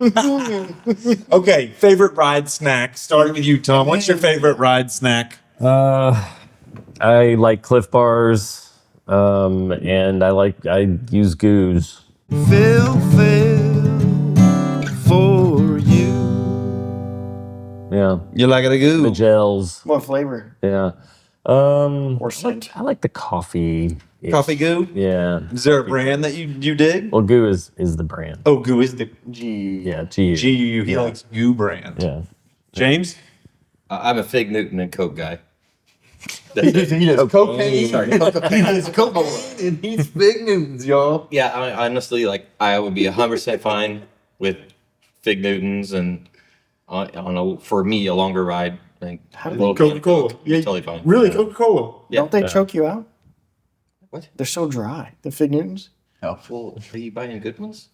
Okay, favorite ride snack. Starting with you, Tom. What's your favorite ride snack? I like Clif bars, and I use goos. Phil Phails for you. Yeah, You like it a goo? the gels. What flavor? Yeah. Or scent? I like the coffee. Coffee goo? Yeah. Is there a brand that you dig? Well, goo is the brand. Oh, goo is the G. Yeah, G. GU. He likes goo brand. Yeah. James? I'm a FigNewton and Coke guy. He does cocaine. Sorry. He does cocaine and he's FigNewtons, y'all. Yeah, I honestly, I would be 100% fine with FigNewtons and for me, a longer ride. How do Little Coca-Cola. Yeah, totally fine. Really, Coca-Cola. Yeah. Don't they choke you out? What? They're so dry. The FigNewtons. Well, are you buying good ones?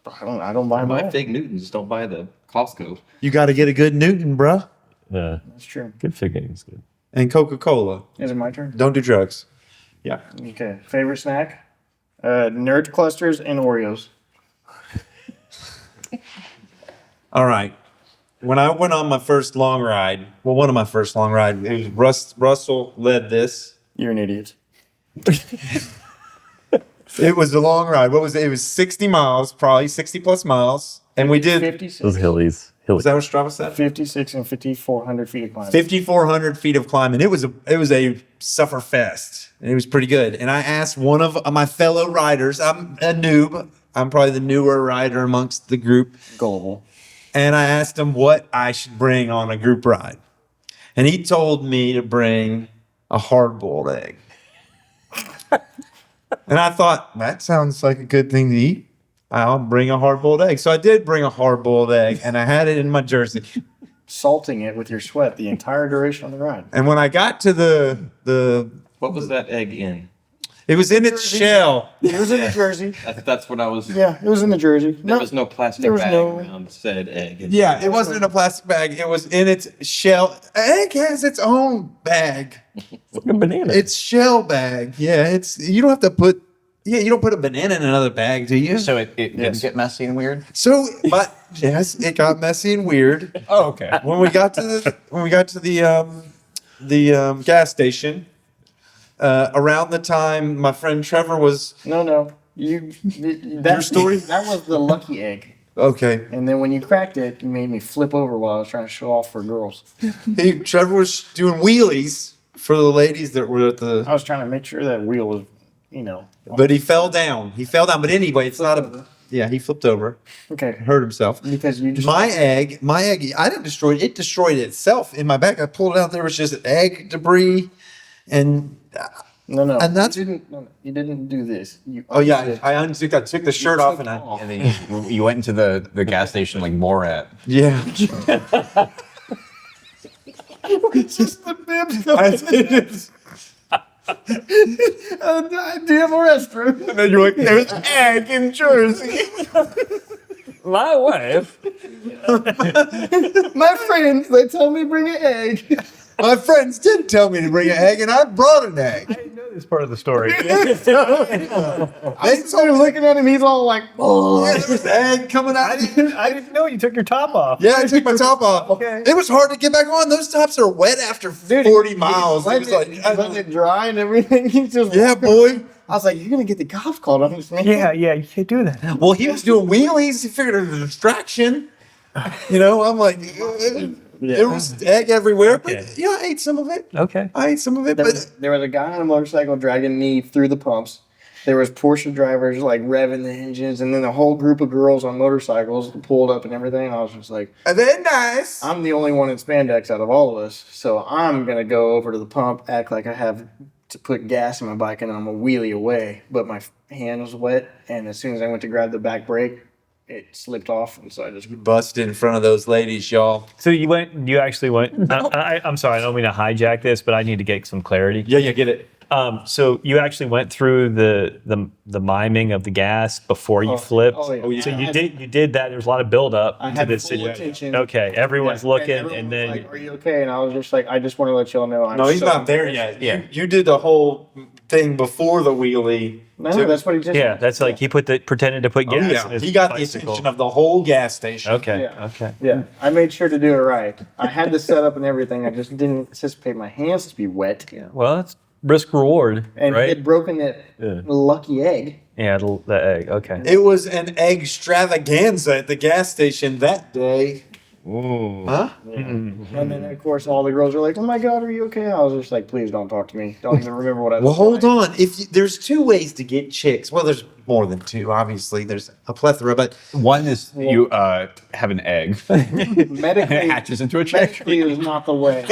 I don't buy them. Buy all. FigNewtons, don't buy the Costco. You got to get a good Newton, bruh. Yeah. That's true. Good figuring is good. And Coca-Cola. Is it my turn? Don't do drugs. Yeah. Okay. Favorite snack? Nerd clusters and Oreos. All right. When I went on my first long ride, well, one of my first long rides, it was Russell led this. You're an idiot. It was a long ride. What was it? It was 60 miles, probably 60 plus miles. And we did. 56. Those hillies. Was that what Strava said? 56 and 5,400 feet of climbing. 5,400 feet of climbing. It was a suffer fest. It was pretty good. And I asked one of my fellow riders. I'm a noob. I'm probably the newer rider amongst the group. Gullible. And I asked him what I should bring on a group ride. And he told me to bring a hard-boiled egg. And I thought, that sounds like a good thing to eat. I'll bring a hard-boiled egg. So I did bring a hard-boiled egg, and I had it in my jersey. Salting it with your sweat the entire duration of the ride. And when I got to the What was that egg in? it was in its shell. It was in the jersey. That's what I was. Yeah, it was in the jersey. There was no plastic there was bag no- around said egg. Yeah, it wasn't in a plastic bag. It was in its shell. Egg has its own bag. It's like a banana. It's shell bag. Yeah, you don't have to put. Yeah, you don't put a banana in another bag, do you? So it didn't get messy and weird? So, but yes, it got messy and weird. Oh, okay. When we got to the gas station, around the time my friend Trevor was No. Your story? That was the lucky egg. okay. And then when you cracked it, you made me flip over while I was trying to show off for girls. Trevor was doing wheelies for the ladies that were at the. I was trying to make sure that wheel was, But he fell down. But anyway, it's not a. Yeah, he flipped over, okay. hurt himself. Because you just My egg, I didn't destroy it. It destroyed itself in my bag. I pulled it out. There was just egg debris, and no. and that's- you didn't do this. oh yeah, I unzipped. I took the shirt off, and And then you went into the gas station like Borat. yeah. just the bibs. I did. Do you have a restroom? And then you're like, there's egg in Jersey. My wife. My friends, they tell me bring an egg. My friends did tell me to bring an egg, and I brought an egg. I didn't know this part of the story. They So looking at him, he's all like, "Oh, yeah, there was egg coming out. I didn't know you took your top off. Yeah, I took my top off. Okay. It was hard to get back on. Those tops are wet after 40 miles. It was letting it dry and everything." He's just yeah, boy. I was like, "You're gonna get the cops called on this man." Yeah, you can't do that. Well, he was doing wheelies. He figured it was a distraction. I'm like, there was egg everywhere. Okay. But yeah, I ate some of it. Okay. There was a guy on a motorcycle dragging me through the pumps. There was Porsche drivers like revving the engines, and then a whole group of girls on motorcycles pulled up and everything. I was just like, They're nice. I'm the only one in spandex out of all of us, so I'm gonna go over to the pump, act like I have to put gas in my bike, and I'm a wheelie away. But my hand was wet, and as soon as I went to grab the back brake, it slipped off, and so I just Busted in front of those ladies, y'all. So you actually went. I'm sorry, I don't mean to hijack this, but I need to get some clarity. Yeah, get it. So you actually went through the miming of the gas before you flipped. oh, yeah. Oh, yeah. So you did that. There's a lot of build up I to had this full situation. attention. Okay, everyone's looking, everyone and was then like, "Are you okay?" And I was just like, "I just want to let y'all know I'm." No, he's so not there yet. Yeah. You did the whole thing before the wheelie. No, that's what he just. Yeah, that's like he pretended to put Oh, gas yeah. in his He got the bicycle. attention of the whole gas station. Okay, Yeah. okay. Yeah, I made sure to do it right. I had the setup and everything. I just didn't anticipate my hands to be wet. Yeah. Well, that's risk reward, And right? had broken that lucky egg. Yeah, the egg. Okay. It was an egg extravaganza at the gas station that day. Ooh. Huh? And then, of course, all the girls were like, "Oh my God, are you okay?" I was just like, "Please don't talk to me. Don't even remember what I." Well, hold on. There's two ways to get chicks. Well, there's more than two. Obviously, there's a plethora, but One is you have an egg. Medically, It hatches into a chick. medically is not the way.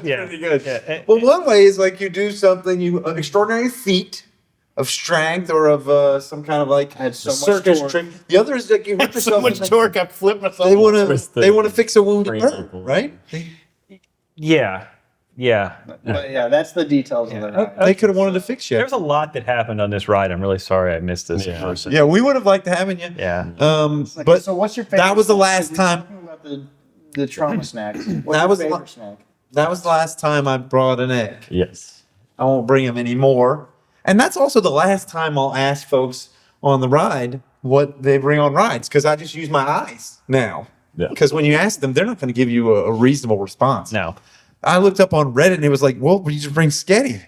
Yeah. pretty good. Yeah. Well, one way is like you do something, extraordinary feat of strength or of some kind of like I had so much circus torque. trick. The other is like you hurt yourself. in the- torque, I flipped myself. They want Twist to. the They want to fix a wounded brain bird, circle. right? Yeah. Yeah. But yeah, that's the details of the ride. They could have wanted to fix you. There's a lot that happened on this ride. I'm really sorry I missed this person. Yeah, we would have liked having you. Yeah. Okay, But so what's your favorite? that was the snack? last We're time. talking about the trauma snacks. What's That your was the favorite la- snack? That was the last time I brought an egg. Yes. I won't bring them anymore. And that's also the last time I'll ask folks on the ride what they bring on rides because I just use my eyes now. Yeah. Because when you ask them, they're not going to give you a reasonable response. No. I looked up on Reddit and it was like, well, you just bring sketty.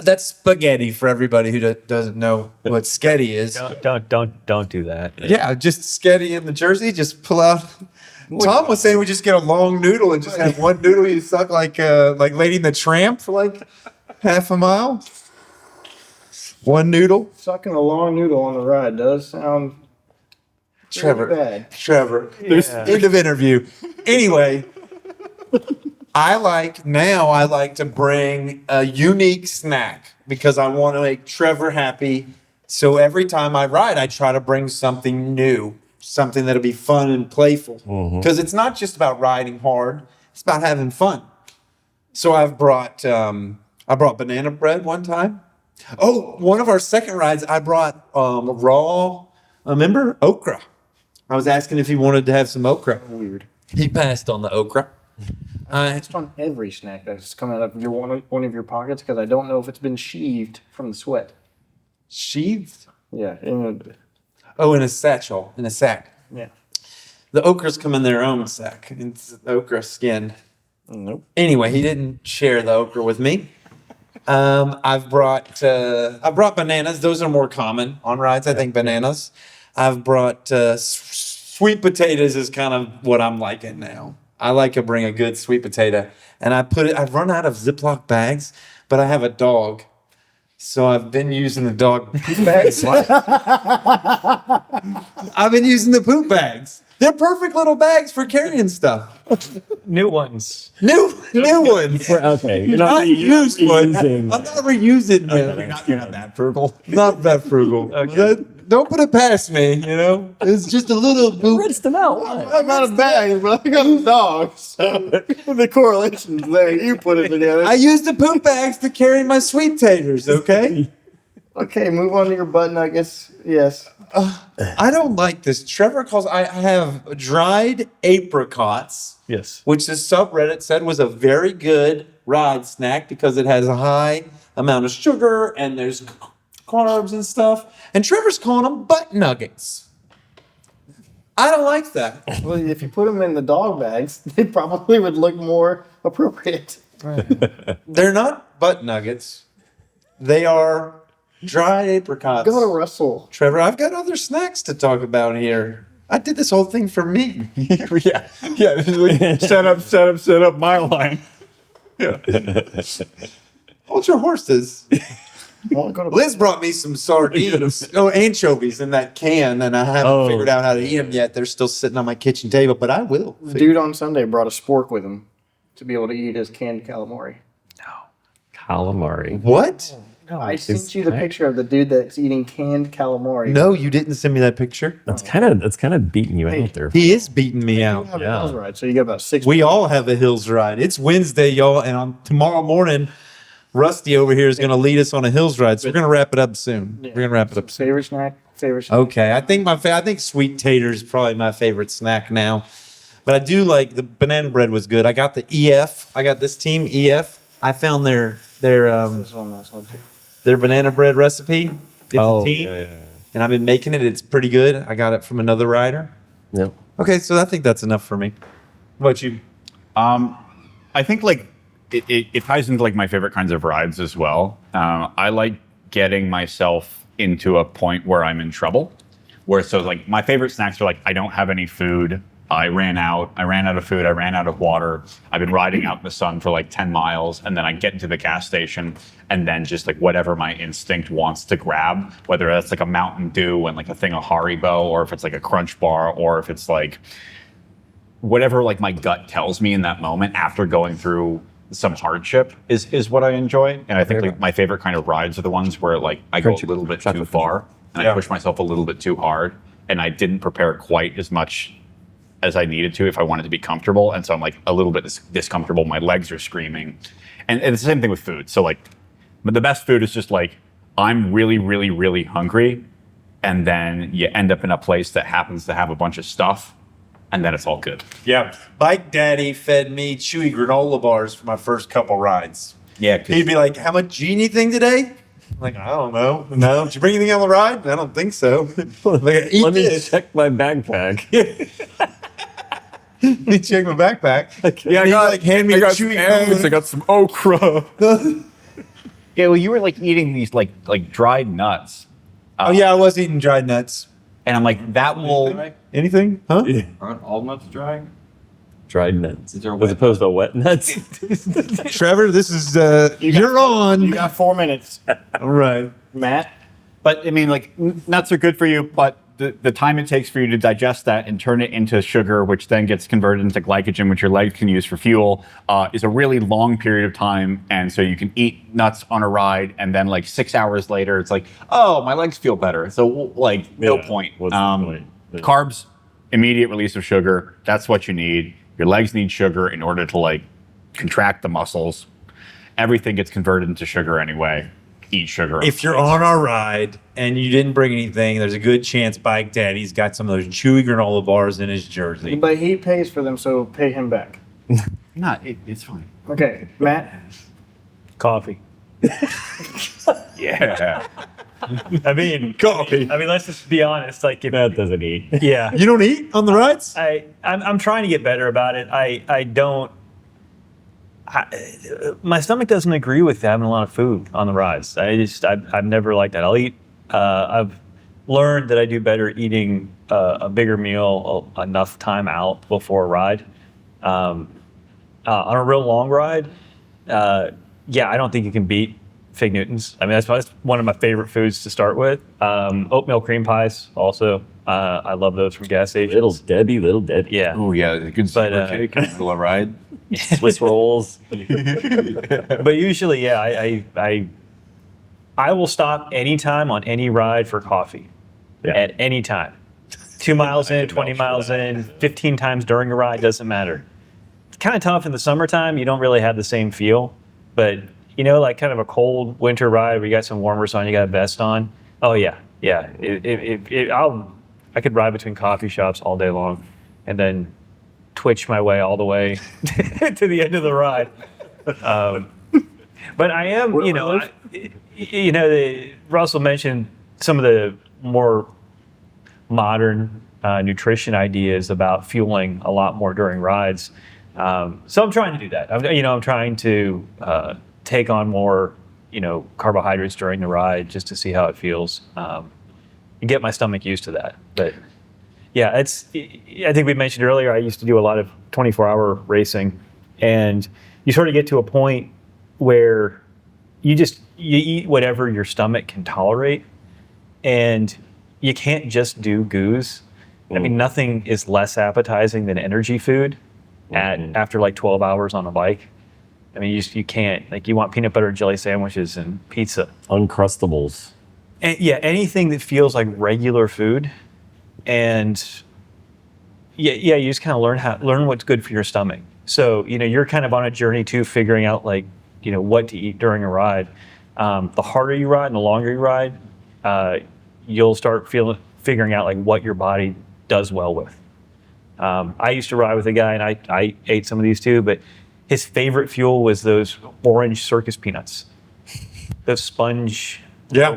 That's spaghetti for everybody who doesn't know what sketty is. Don't do that. Yeah, just sketty in the jersey. Just pull out. Tom was saying we just get a long noodle and just have one noodle you suck like Lady and the Tramp for like half a mile. One noodle. Sucking a long noodle on the ride does sound Trevor. bad. Trevor. Yeah. End of interview. Anyway, I like to bring a unique snack because I want to make Trevor happy. So every time I ride, I try to bring something new, something that'll be fun and playful. Because it's not just about riding hard; it's about having fun. So I brought banana bread one time. Oh, one of our second rides, I brought raw. Remember okra? I was asking if he wanted to have some okra. Weird. He passed on the okra. It's on every snack that's coming out of one of your pockets because I don't know if it's been sheathed from the sweat. Sheathed? Yeah. Oh, in a satchel, in a sack. Yeah. The okras come in their own sack. It's okra skin. Nope. Anyway, he didn't share the okra with me. I brought bananas. Those are more common on rides. I think bananas. I've brought sweet potatoes is kind of what I'm liking now. I like to bring a good sweet potato, and I've run out of Ziploc bags, but I have a dog, so I've been using the dog poop bags. I've been using the poop bags. They're perfect little bags for carrying stuff. New ones. New ones. Okay. You're Not used ones. I'm reusing. not reusing them. You're not that frugal. Not that frugal. Okay. Don't put it past me, you know? It's just a little poop. Rinse them out. I'm not a bag, but I got a dog. So the correlation's there. You put it together. I use the poop bags to carry my sweet taters, okay? Okay, move on to your butt nuggets. Yes. I don't like this. Trevor calls, I have dried apricots, Yes. which the subreddit said was a very good ride snack because it has a high amount of sugar and there's carbs and stuff. And Trevor's calling them butt nuggets. I don't like that. Well, if you put them in the dog bags, they probably would look more appropriate. They're not butt nuggets. They are dried apricots. Go to Russell. Trevor, I've got other snacks to talk about here. I did this whole thing for me. yeah. This is like set up my line. Hold your horses. Well, go to Liz brought me some sardines, anchovies in that can, and I haven't figured out how to eat them yet. They're still sitting on my kitchen table, but I will. Dude on Sunday brought a spork with him to be able to eat his canned calamari. Calamari. What? I sent you the picture of the dude that's eating canned calamari. No, you didn't send me that picture. That's kind of beating you out there. He is beating me out. You have a Hills ride, so you got about 6. We all have a hills ride. It's Wednesday, y'all, and on tomorrow morning, Rusty over here is going to lead us on a hills ride. So we're going to wrap it up soon. We're going to wrap it up soon. Favorite snack? Favorite snack? Okay, I think sweet tater is probably my favorite snack now, but I do like the banana bread was good. I got the EF. I got this team EF I found their This one, this one too. their banana bread recipe. It's Oh, a team, yeah. and I've been making it. It's pretty good. I got it from another rider. Yep. Okay, so I think that's enough for me. What about you? I think like it ties into like my favorite kinds of rides as well. I like getting myself into a point where I'm in trouble. Where so like my favorite snacks are like I don't have any food. I ran out of food. I ran out of water. I've been riding out in the sun for like 10 miles, and then I get into the gas station, and then just like whatever my instinct wants to grab, whether that's like a Mountain Dew and like a thing of Haribo, or if it's like a Crunch Bar, or if it's like whatever like my gut tells me in that moment after going through some hardship is what I enjoy. And I think like my favorite kind of rides are the ones where like I go a little bit too far and I push myself a little bit too hard, and I didn't prepare quite as much as I needed to if I wanted to be comfortable. And so I'm like a little bit discomfortable. My legs are screaming. And it's the same thing with food. So like, but the best food is just like, I'm really, really, really hungry. And then you end up in a place that happens to have a bunch of stuff, and then it's all good. Yeah, Bike Daddy fed me chewy granola bars for my first couple rides. Yeah, He'd be like, "How much you need anything today?" I'm like, I don't know. No, did you bring anything on the ride? I don't think so. Like, eat Let me this. check my backpack. Let me check my backpack. Yeah, And he'd, like hand me a chewy granola. I got some okra. Yeah, well, you were like eating these like dried nuts. Oh yeah, I was eating dried nuts. And I'm like, that will... Anything? Huh? Aren't all nuts dry? Dried nuts. These are As wet. opposed to wet nuts. Trevor, this is you're on. You got 4 minutes, All right. Matt. But I mean, like, nuts are good for you, but the time it takes for you to digest that and turn it into sugar, which then gets converted into glycogen, which your legs can use for fuel, is a really long period of time. And so you can eat nuts on a ride, and then like 6 hours later, it's like, oh, my legs feel better. So like, no Yeah, point. what's the point? Yeah. Carbs, immediate release of sugar. That's what you need. Your legs need sugar in order to like contract the muscles. Everything gets converted into sugar anyway. Eat sugar. If you're on our ride and you didn't bring anything, there's a good chance Bike Daddy's got some of those chewy granola bars in his jersey. But he pays for them, so pay him back. It's fine. Okay, Matt. Coffee. Yeah. I mean, coffee. I mean, let's just be honest. Like, if Matt doesn't eat. yeah, You don't eat on the rides? I'm trying to get better about it. I don't. My stomach doesn't agree with having a lot of food on the rides. I've never liked that. I'll eat. I've learned that I do better eating a bigger meal enough time out before a ride. On a real long ride, yeah, I don't think you can beat FigNewtons. I mean, that's one of my favorite foods to start with. Oatmeal cream pies also. I love those from gas stations. Little Debbie. Yeah. Oh yeah, the good But, super cake in the middle of a ride. Swiss rolls. But usually, yeah, I will stop anytime on any ride for coffee. Yeah. At any time. 2 miles in, 20 miles in, 15 times during a ride, doesn't matter. It's kind of tough in the summertime. You don't really have the same feel. But, you know, like kind of a cold winter ride where you got some warmers on, you got a vest on. Oh, yeah. Yeah. I could ride between coffee shops all day long and then twitch my way all the way to the end of the ride. But I am, Russell mentioned some of the more modern nutrition ideas about fueling a lot more during rides. So I'm trying to do that. I'm trying to take on more, carbohydrates during the ride just to see how it feels. And get my stomach used to that. But yeah, I think we mentioned earlier, I used to do a lot of 24-hour racing, and you sort of get to a point where you eat whatever your stomach can tolerate, and you can't just do goos. I mean, nothing is less appetizing than energy food after like 12 hours on a bike. I mean, you can't, like, you want peanut butter and jelly sandwiches and pizza. Uncrustables. And yeah, anything that feels like regular food, and yeah, you just kind of learn what's good for your stomach. So you're kind of on a journey too, figuring out like what to eat during a ride. The harder you ride and the longer you ride, you'll start figuring out like what your body does well with. I used to ride with a guy, and I ate some of these too, but his favorite fuel was those orange circus peanuts, those sponge. Yeah.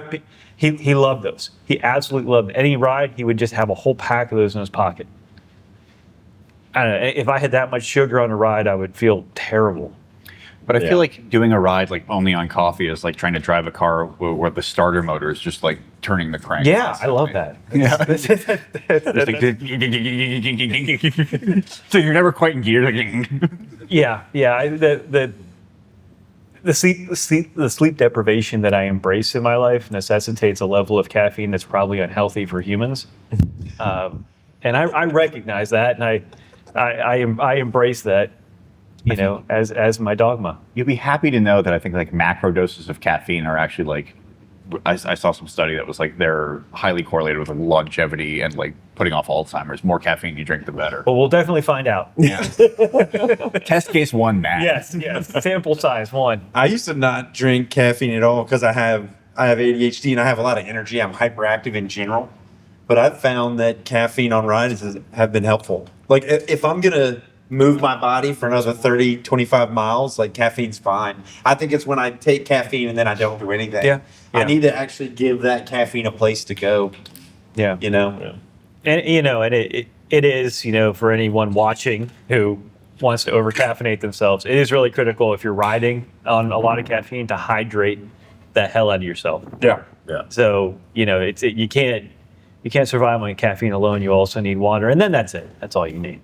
He loved those. He absolutely loved any ride. He would just have a whole pack of those in his pocket. I don't know, if I had that much sugar on a ride, I would feel terrible. But I Yeah. feel like doing a ride like only on coffee is like trying to drive a car where the starter motor is just like turning the crank. Yeah, I love that. So you're never quite in gear. Yeah. The sleep deprivation that I embrace in my life necessitates a level of caffeine that's probably unhealthy for humans, and I recognize that, and I embrace that, as my dogma. You'll be happy to know that I think like macro doses of caffeine are actually like, I saw some study that was like they're highly correlated with like, longevity and like putting off Alzheimer's. More caffeine you drink, the better. But we'll definitely find out. Test case 1, Matt. Yes. Sample size 1. I used to not drink caffeine at all because I have ADHD and I have a lot of energy. I'm hyperactive in general. But I've found that caffeine on rides have been helpful. Like if I'm going to move my body for another 30, 25 miles, like caffeine's fine. I think it's when I take caffeine and then I don't do anything. Yeah. I need to actually give that caffeine a place to go, Yeah. Yeah. And it is, for anyone watching who wants to over caffeinate themselves, it is really critical if you're riding on a lot of caffeine to hydrate the hell out of yourself. Yeah. So, you can't survive on caffeine alone. You also need water, and then that's it. That's all you need.